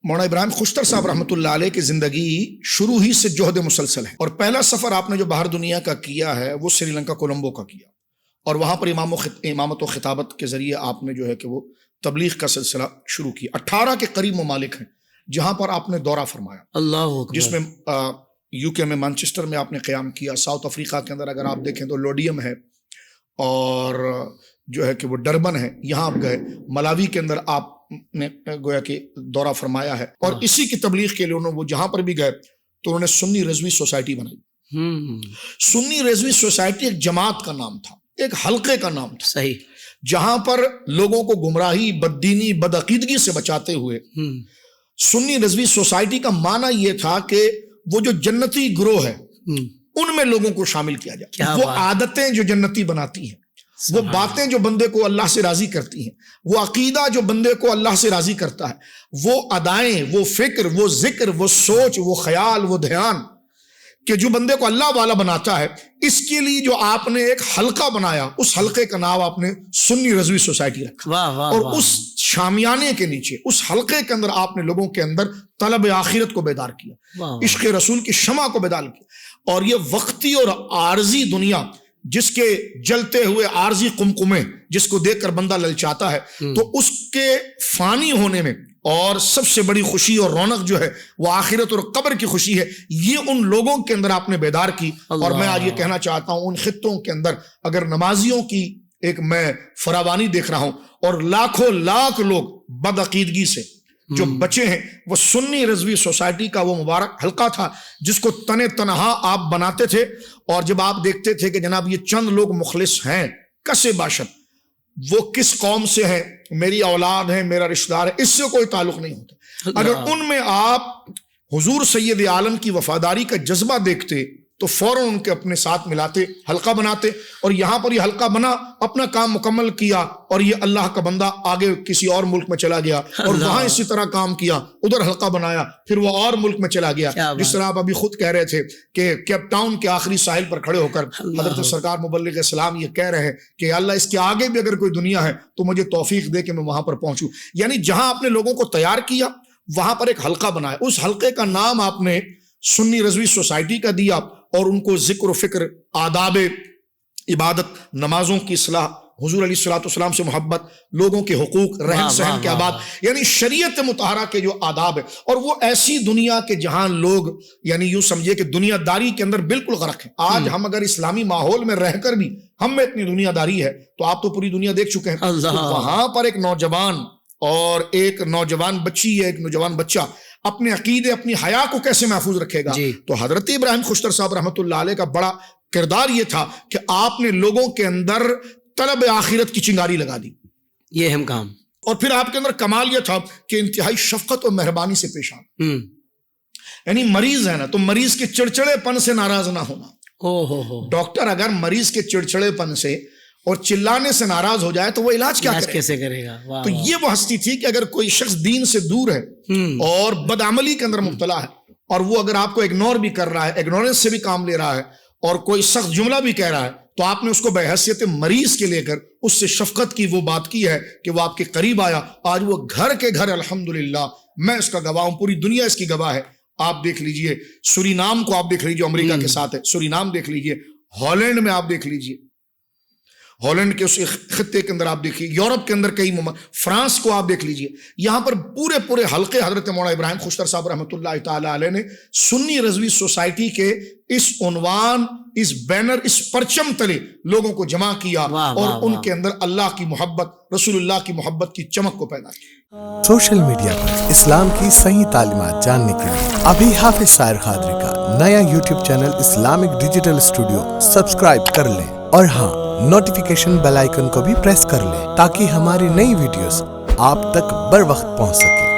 مولانا ابراہیم خوشتر صاحب رحمۃ اللہ علیہ کی زندگی شروع ہی سے جہد مسلسل ہے، اور پہلا سفر آپ نے جو باہر دنیا کا کیا ہے وہ سری لنکا کولمبو کا کیا، اور وہاں پر امامت و خطابت کے ذریعے آپ نے جو ہے کہ وہ تبلیغ کا سلسلہ شروع کیا۔ 18 کے قریب ممالک ہیں جہاں پر آپ نے دورہ فرمایا، اللہ اکبر، جس میں یو کے میں مانچسٹر میں آپ نے قیام کیا، ساؤتھ افریقہ کے اندر اگر آپ دیکھیں تو لوڈیم ہے، اور جو ہے کہ وہ ڈربن ہے، یہاں آپ گئے، ملاوی کے اندر آپ نے گویا کہ دورہ فرمایا ہے، اور اسی کی تبلیغ کے لیے انہوں وہ جہاں پر بھی گئے تو انہوں نے سنی رضوی سوسائٹی بنائی۔ سنی رضوی سوسائٹی ایک جماعت کا نام تھا، ایک حلقے کا نام تھا، صحیح، جہاں پر لوگوں کو گمراہی، بددینی، بدعقیدگی سے بچاتے ہوئے سنی رضوی سوسائٹی کا معنی یہ تھا کہ وہ جو جنتی گروہ ہے ان میں لوگوں کو شامل کیا جائے، وہ عادتیں جو جنتی بناتی ہیں، وہ باتیں جو بندے کو اللہ سے راضی کرتی ہیں، وہ عقیدہ جو بندے کو اللہ سے راضی کرتا ہے، وہ ادائیں، وہ فکر، وہ ذکر، وہ سوچ، وہ خیال، وہ دھیان کہ جو بندے کو اللہ والا بناتا ہے، اس کے لیے جو آپ نے ایک حلقہ بنایا، اس حلقے کا نام آپ نے سنی رضوی سوسائٹی رکھا، اور اس شامیانے کے نیچے، اس حلقے کے اندر آپ نے لوگوں کے اندر طلب آخرت کو بیدار کیا، عشق رسول کی شمع کو بیدار کیا، اور یہ وقتی اور عارضی دنیا جس کے جلتے ہوئے عارضی قمقمے جس کو دیکھ کر بندہ للچاتا ہے، تو اس کے فانی ہونے میں اور سب سے بڑی خوشی اور رونق جو ہے وہ آخرت اور قبر کی خوشی ہے، یہ ان لوگوں کے اندر آپ نے بیدار کی۔ اور میں آج یہ کہنا چاہتا ہوں، ان خطوں کے اندر اگر نمازیوں کی ایک میں فراوانی دیکھ رہا ہوں، اور لاکھوں لاکھ لوگ بدعقیدگی سے جو بچے ہیں، وہ سنی رضوی سوسائٹی کا وہ مبارک حلقہ تھا جس کو تن تنہا آپ بناتے تھے، اور جب آپ دیکھتے تھے کہ جناب یہ چند لوگ مخلص ہیں، کسے باشد، وہ کس قوم سے ہیں، میری اولاد ہے، میرا رشتہ دار ہے، اس سے کوئی تعلق نہیں ہوتا، اگر ان میں آپ حضور سید عالم کی وفاداری کا جذبہ دیکھتے تو فوراً ان کے اپنے ساتھ ملاتے، حلقہ بناتے، اور یہاں پر یہ حلقہ بنا، اپنا کام مکمل کیا، اور یہ اللہ کا بندہ آگے کسی اور ملک میں چلا گیا، اور وہاں اسی طرح کام کیا، ادھر حلقہ بنایا، پھر وہ اور ملک میں چلا گیا، جس طرح آپ ابھی خود کہہ رہے تھے کہ کیپ ٹاؤن کے آخری ساحل پر کھڑے ہو کر حضرت سرکار مبلغ اسلام یہ کہہ رہے ہیں کہ اللہ اس کے آگے بھی اگر کوئی دنیا ہے تو مجھے توفیق دے کہ میں وہاں پر پہنچوں، یعنی جہاں آپ نے لوگوں کو تیار کیا وہاں پر ایک حلقہ بنایا، اس حلقے کا نام آپ نے سنی رضوی سوسائٹی کا دیا، اور ان کو ذکر و فکر، آداب عبادت، نمازوں کی اصلاح، حضور علیہ الصلوۃ والسلام سے محبت، لوگوں کے حقوق، رہن سہن کے آداب، یعنی شریعت مطہرہ کے جو آداب ہے، اور وہ ایسی دنیا کے جہاں لوگ یعنی یوں سمجھے کہ دنیا داری کے اندر بالکل غرق ہیں۔ آج ہم اگر اسلامی ماحول میں رہ کر بھی ہم میں اتنی دنیا داری ہے، تو آپ تو پوری دنیا دیکھ چکے ہیں، تو وہاں پر ایک نوجوان اور ایک نوجوان بچی ہے، ایک نوجوان بچہ اپنے عقیدے، اپنی حیا کو کیسے محفوظ رکھے گا؟ تو حضرت ابراہیم خوشتر صاحب رحمۃ اللہ علیہ کا بڑا کردار یہ تھا کہ آپ نے لوگوں کے اندر طلب آخرت کی چنگاری لگا دی، یہ اہم کام، اور پھر آپ کے اندر کمال یہ تھا کہ انتہائی شفقت اور مہربانی سے پیش آنا، یعنی مریض ہے نا تو مریض کے چڑچڑے پن سے ناراض نہ ہونا، ڈاکٹر اگر مریض کے چڑچڑے پن سے اور چلانے سے ناراض ہو جائے تو وہ علاج کیا کیسے کرے گا؟ تو یہ وہ ہستی تھی کہ اگر کوئی شخص دین سے دور ہے اور بدعملی کے اندر مبتلا ہے، اور وہ اگر آپ کو اگنور بھی کر رہا ہے، اگنورنس سے بھی کام لے رہا ہے، اور کوئی سخت جملہ بھی کہہ رہا ہے، تو آپ نے اس کو بحیثیت مریض کے لے کر اس سے شفقت کی وہ بات کی ہے کہ وہ آپ کے قریب آیا، آج وہ گھر کے گھر الحمدللہ، میں اس کا گواہ ہوں، پوری دنیا اس کی گواہ ہے۔ آپ دیکھ لیجئے سورینام کو، آپ دیکھ لیجئے امریکہ کے ساتھ ہے، سورینام دیکھ لیجئے، ہالینڈ میں آپ دیکھ لیجئے، ہالینڈ کے اس خطے کے اندر آپ دیکھیے، یورپ کے اندر کئی فرانس کو آپ دیکھ لیجئے، یہاں پر پورے حلقے حضرت مولانا ابراہیم خوشتر صاحب رحمۃ اللہ تعالی علیہ نے سنی رضوی سوسائٹی کے اس عنوان، اس بینر، اس پرچم تلے لوگوں کو جمع کیا، اور ان کے اندر اللہ کی محبت، رسول اللہ کی محبت کی چمک کو پیدا کیا۔ سوشل میڈیا پر اسلام کی صحیح تعلیمات جاننے کے لیے ابھی حافظ سائر قادری کا نیا YouTube channel Islamic digital studio subscribe کر لیں، اور ہاں، نوٹیفیکیشن بیل آئیکن کو بھی پریس کر لیں تاکہ ہماری نئی ویڈیوز آپ تک بر وقت پہنچ سکے۔